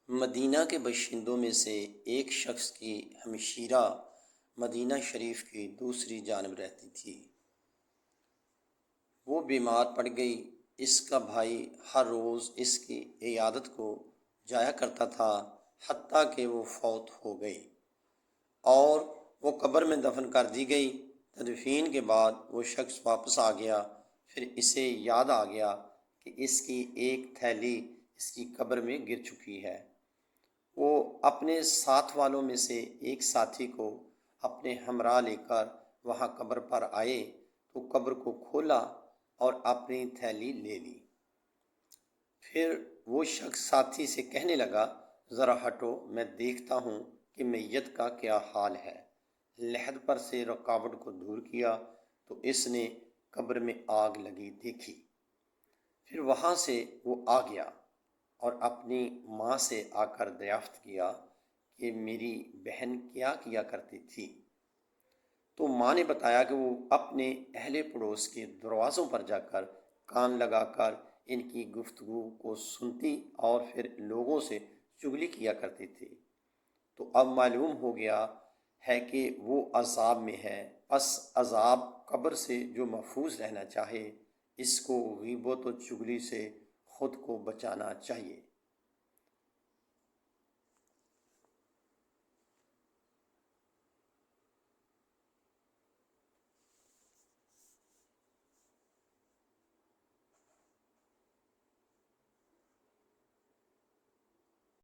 مدینہ کے باشندوں میں سے ایک شخص کی ہمشیرہ مدینہ شریف کی دوسری جانب رہتی تھی۔ وہ بیمار پڑ گئی۔ اس کا بھائی ہر روز اس کی عیادت کو جایا کرتا تھا، حتیٰ کہ وہ فوت ہو گئی اور وہ قبر میں دفن کر دی گئی۔ تدفین کے بعد وہ شخص واپس آ گیا۔ پھر اسے یاد آ گیا کہ اس کی ایک تھیلی اس کی قبر میں گر چکی ہے۔ وہ اپنے ساتھ والوں میں سے ایک ساتھی کو اپنے ہمراہ لے کر وہاں قبر پر آئے تو قبر کو کھولا اور اپنی تھیلی لے لی۔ پھر وہ شخص ساتھی سے کہنے لگا، ذرا ہٹو، میں دیکھتا ہوں کہ میت کا کیا حال ہے۔ لحد پر سے رکاوٹ کو دور کیا تو اس نے قبر میں آگ لگی دیکھی۔ پھر وہاں سے وہ آ گیا اور اپنی ماں سے آ کر دریافت کیا کہ میری بہن کیا کیا کرتی تھی۔ تو ماں نے بتایا کہ وہ اپنے اہل پڑوس کے دروازوں پر جا کر کان لگا کر ان کی گفتگو کو سنتی اور پھر لوگوں سے چغلی کیا کرتی تھی۔ تو اب معلوم ہو گیا ہے کہ وہ عذاب میں ہے، پس عذاب قبر سے جو محفوظ رہنا چاہے، اس کو غیبت و چغلی سے خود کو بچانا چاہیے۔